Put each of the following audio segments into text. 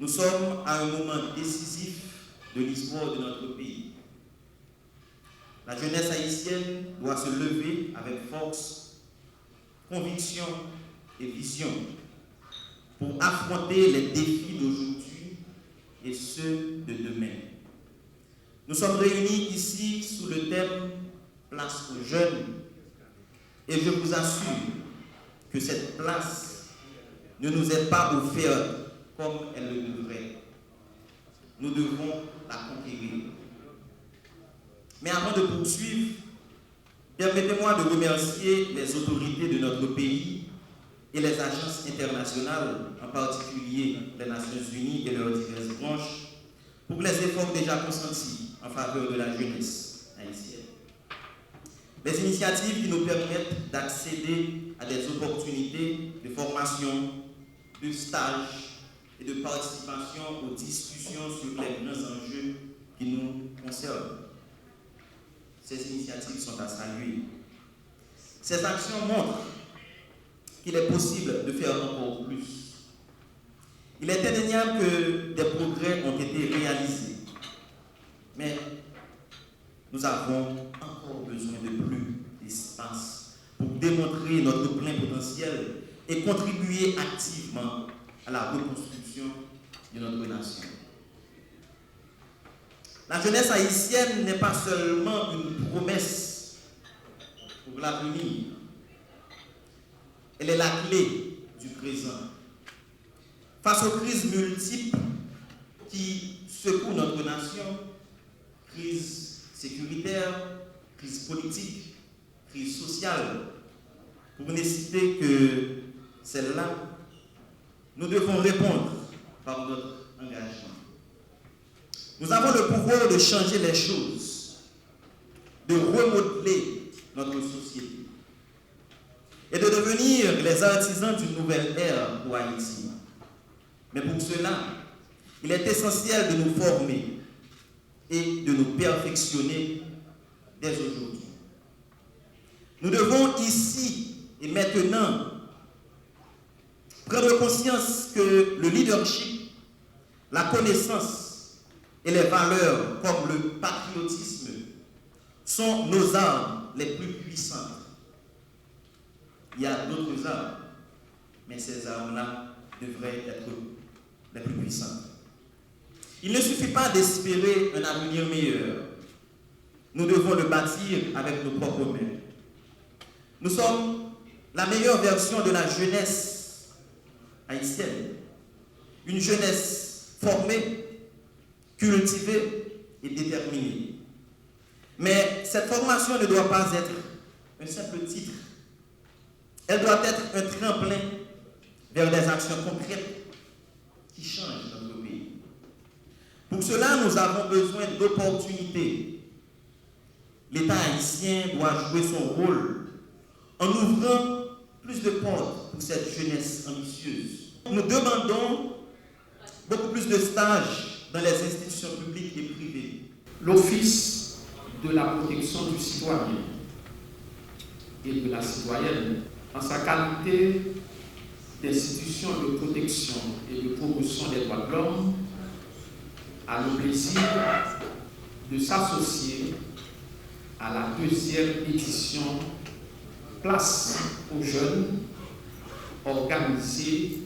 Nous sommes à un moment décisif de l'histoire de notre pays. La jeunesse haïtienne doit se lever avec force, conviction et vision pour affronter les défis d'aujourd'hui et ceux de demain. Nous sommes réunis ici sous le thème « Place aux jeunes » et je vous assure que cette place ne nous est pas offerte comme elle le devrait. Nous devons la conquérir. Mais avant de poursuivre, permettez-moi de remercier les autorités de notre pays et les agences internationales, en particulier les Nations Unies et leurs diverses branches, pour les efforts déjà consentis en faveur de la jeunesse haïtienne. Les initiatives qui nous permettent d'accéder à des opportunités de formation, de stage et de participation aux discussions sur les grands enjeux qui nous concernent. Ces initiatives sont à saluer. Ces actions montrent qu'il est possible de faire encore plus. Il est indéniable que des progrès ont été réalisés, mais nous avons encore besoin de plus d'espace pour démontrer notre plein potentiel et contribuer activement à la reconstruction de notre nation. La jeunesse haïtienne n'est pas seulement une promesse pour l'avenir, elle est la clé du présent. Face aux crises multiples qui secouent notre nation, crise sécuritaire, crise politique, crise sociale, pour ne citer que celle-là, nous devons répondre par notre engagement. Nous avons le pouvoir de changer les choses, de remodeler notre société et de devenir les artisans d'une nouvelle ère pour Haïti. Mais pour cela, il est essentiel de nous former et de nous perfectionner dès aujourd'hui. Nous devons ici et maintenant prendre conscience que le leadership, la connaissance et les valeurs comme le patriotisme sont nos armes les plus puissantes. Il y a d'autres armes, mais ces armes-là devraient être les plus puissantes. Il ne suffit pas d'espérer un avenir meilleur. Nous devons le bâtir avec nos propres mains. Nous sommes la meilleure version de la jeunesse haïtienne. Une jeunesse formée, cultivée et déterminée. Mais cette formation ne doit pas être un simple titre. Elle doit être un tremplin vers des actions concrètes qui changent notre pays. Pour cela, nous avons besoin d'opportunités. L'État haïtien doit jouer son rôle en ouvrant plus de portes pour cette jeunesse ambitieuse. Nous demandons beaucoup plus de stages dans les institutions publiques et privées. L'Office de la protection du citoyen et de la citoyenne, en sa qualité d'institution de protection et de promotion des droits de l'homme, a le plaisir de s'associer à la deuxième édition Place aux jeunes, organisée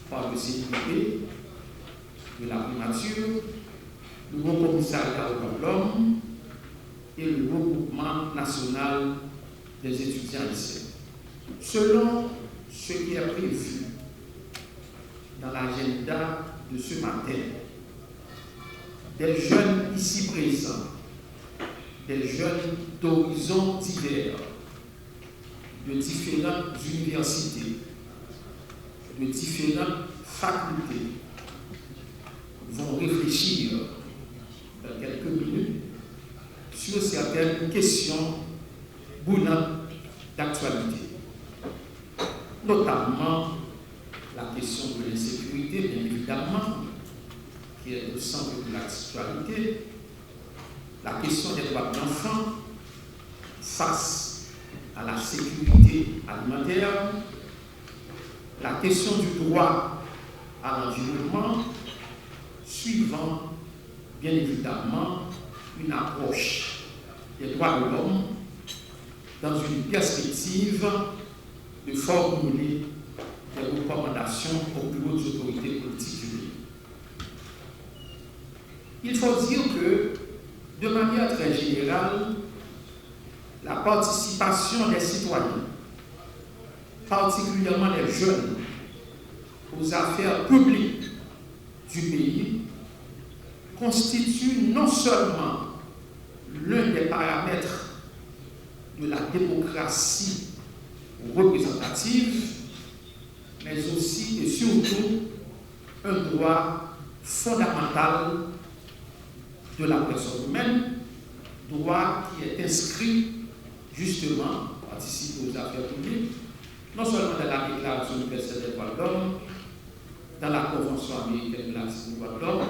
par le CNP de la primature, le Haut Commissariat aux droits de l'homme et le Regroupement national des étudiants haïtiens. Selon ce qui est prévu dans l'agenda de ce matin, des jeunes ici présents, des jeunes d'horizons divers, de différentes universités, de différentes facultés, vont réfléchir dans quelques minutes sur certaines questions brûlantes d'actualité, notamment la question de l'insécurité, bien évidemment, qui est au centre de l'actualité, la question des droits de l'enfant face à la sécurité alimentaire, la question du droit à l'environnement suivant bien évidemment une approche des droits de l'homme dans une perspective de formuler des recommandations aux plus hautes autorités politiques du pays. Il faut dire que, de manière très générale, la participation des citoyens, particulièrement des jeunes, aux affaires publiques du pays, constitue non seulement l'un des paramètres de la démocratie représentative, mais aussi et surtout un droit fondamental de la personne humaine, droit qui est inscrit justement, participe aux affaires publiques, non seulement dans la Déclaration universelle des droits de l'homme, dans la Convention américaine des droits de l'homme,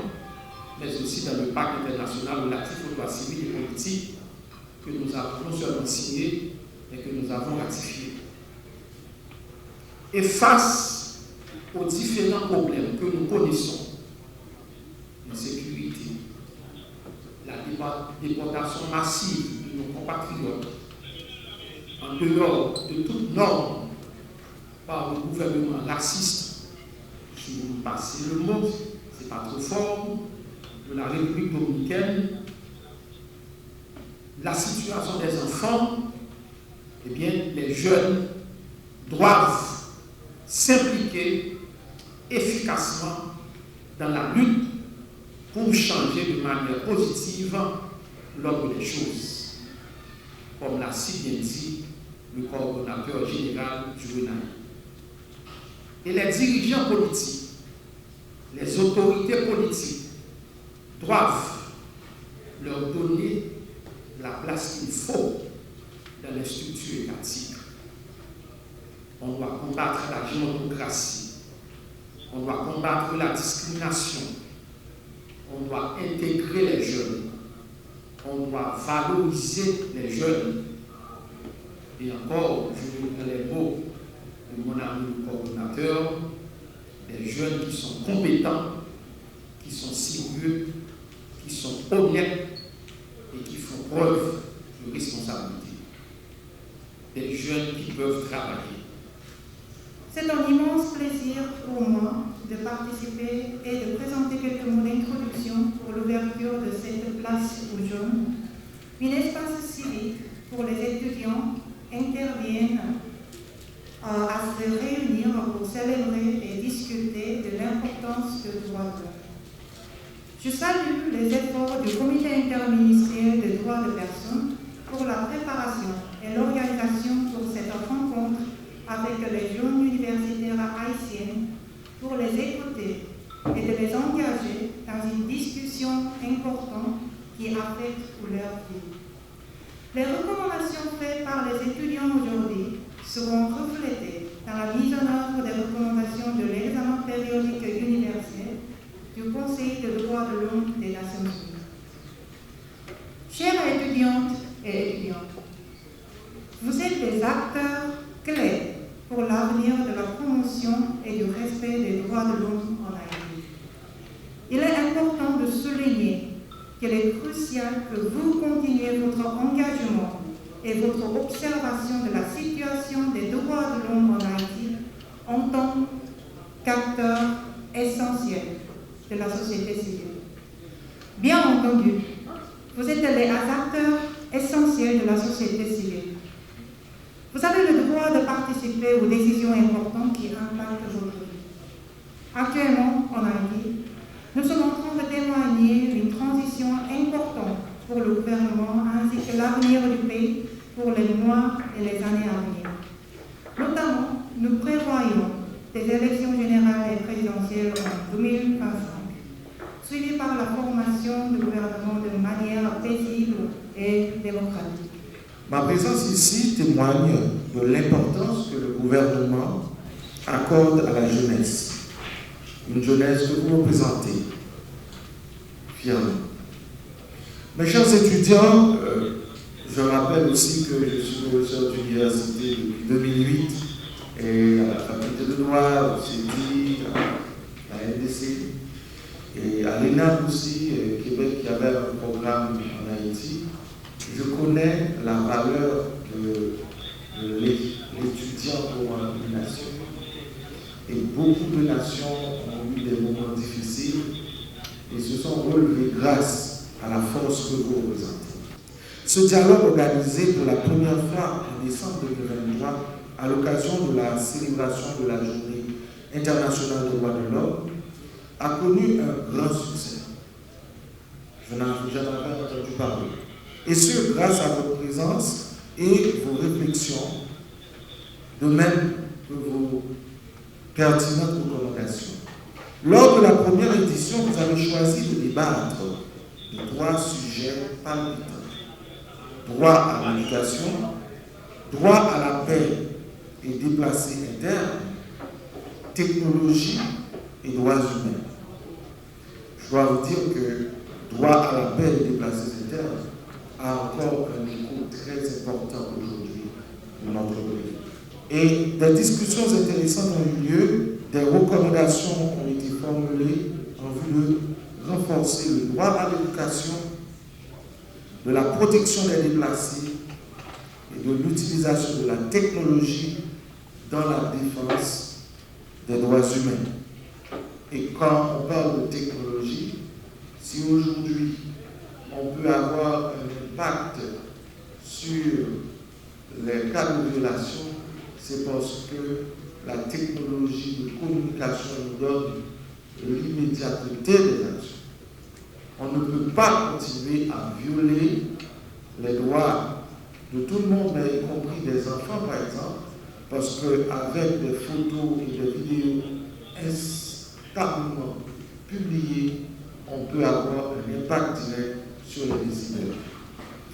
mais aussi dans le pacte international relatif aux droits civils et politiques que nous avons non seulement signé, mais que nous avons ratifié. Et face aux différents problèmes que nous connaissons, l'insécurité, la déportation massive de nos compatriotes, en dehors de toute norme par le gouvernement raciste, si vous me passez le mot, c'est pas trop fort, de la République dominicaine, la situation des enfants, eh bien, les jeunes doivent s'impliquer efficacement dans la lutte pour changer de manière positive l'ordre des choses, comme l'a si bien dit le coordonnateur général Juvenal. Et les dirigeants politiques, les autorités politiques doivent leur donner la place qu'il faut dans les structures étatiques. On doit combattre la gérontocratie, on doit combattre la discrimination, on doit intégrer les jeunes, on doit valoriser les jeunes. Et encore, je vous donne les mots de mon ami le coordonnateur, des jeunes qui sont compétents, qui sont sérieux, qui sont honnêtes et qui font preuve de responsabilité. Des jeunes qui peuvent travailler. C'est un immense plaisir pour moi de participer et de présenter quelques mots d'introduction pour l'ouverture de cette place aux jeunes. Un espace civique pour les étudiants interviennent à se réunir pour célébrer et discuter de l'importance du droit de l'homme. Je salue les efforts du Comité interministériel des droits de personnes pour la préparation et l'organisation pour cette rencontre avec les jeunes universitaires haïtiennes, pour les écouter et de les engager dans une discussion importante qui affecte leur vie. Les recommandations faites par les étudiants aujourd'hui seront reflétées dans la mise en œuvre des recommandations de l'examen périodique universel du Conseil des droits de l'homme des Nations Unies. Chères étudiantes et étudiants, vous êtes des acteurs clés pour l'avenir de la promotion et du respect des droits de l'homme en Haïti. Il est important de souligner qu'il est crucial que vous continuiez votre engagement et votre observation de la situation des droits de l'homme en Haïti en tant qu'acteurs essentiels de la société civile. Bien entendu, vous êtes les acteurs essentiels de la société civile. Vous avez le droit de participer aux décisions importantes qui impactent votre vie. Actuellement, en Haïti, nous sommes en train de témoigner d'une transition importante pour le gouvernement ainsi que l'avenir du pays pour les mois et les années à venir. Notamment, nous prévoyons des élections générales et présidentielles en 2025, suivies par la formation du gouvernement de manière paisible et démocratique. Ma présence ici témoigne de l'importance que le gouvernement accorde à la jeunesse. Une jeunesse que vous représentez fièrement. Mes chers étudiants, je rappelle aussi que je suis professeur d'université depuis 2008 et à la faculté de droit, au CETI, à la NDC. Et à l'ENAP aussi, Québec, il y avait un programme en Haïti. Je connais la valeur de l'étudiant pour une nation. Et beaucoup de nations ont eu des moments difficiles et se sont relevées grâce à la force que vous représentez. Ce dialogue organisé pour la première fois en décembre 2023 à l'occasion de la célébration de la Journée internationale des droits de l'homme a connu un grand succès. J'en avais entendu parler. Et ce, grâce à votre présence et vos réflexions, de même que vos pertinentes recommandations. Lors de la première édition, vous avez choisi de débattre de 3 sujets palpitants. Droit à l'éducation, droit à la paix et déplacés internes, technologie et droits humains. Je dois vous dire que droit à la paix et déplacés internes a encore un écho très important aujourd'hui dans notre pays. Et des discussions intéressantes ont eu lieu, des recommandations ont été formulées en vue de renforcer le droit à l'éducation, de la protection des déplacés et de l'utilisation de la technologie dans la défense des droits humains. Et quand on parle de technologie, si aujourd'hui on peut avoir un impact sur les cas de violation, c'est parce que la technologie de communication nous donne l'immédiateté des actions. On ne peut pas continuer à violer les droits de tout le monde, mais y compris des enfants par exemple, parce qu'avec des photos et des vidéos instablement publiées, on peut avoir un impact direct sur les décideurs.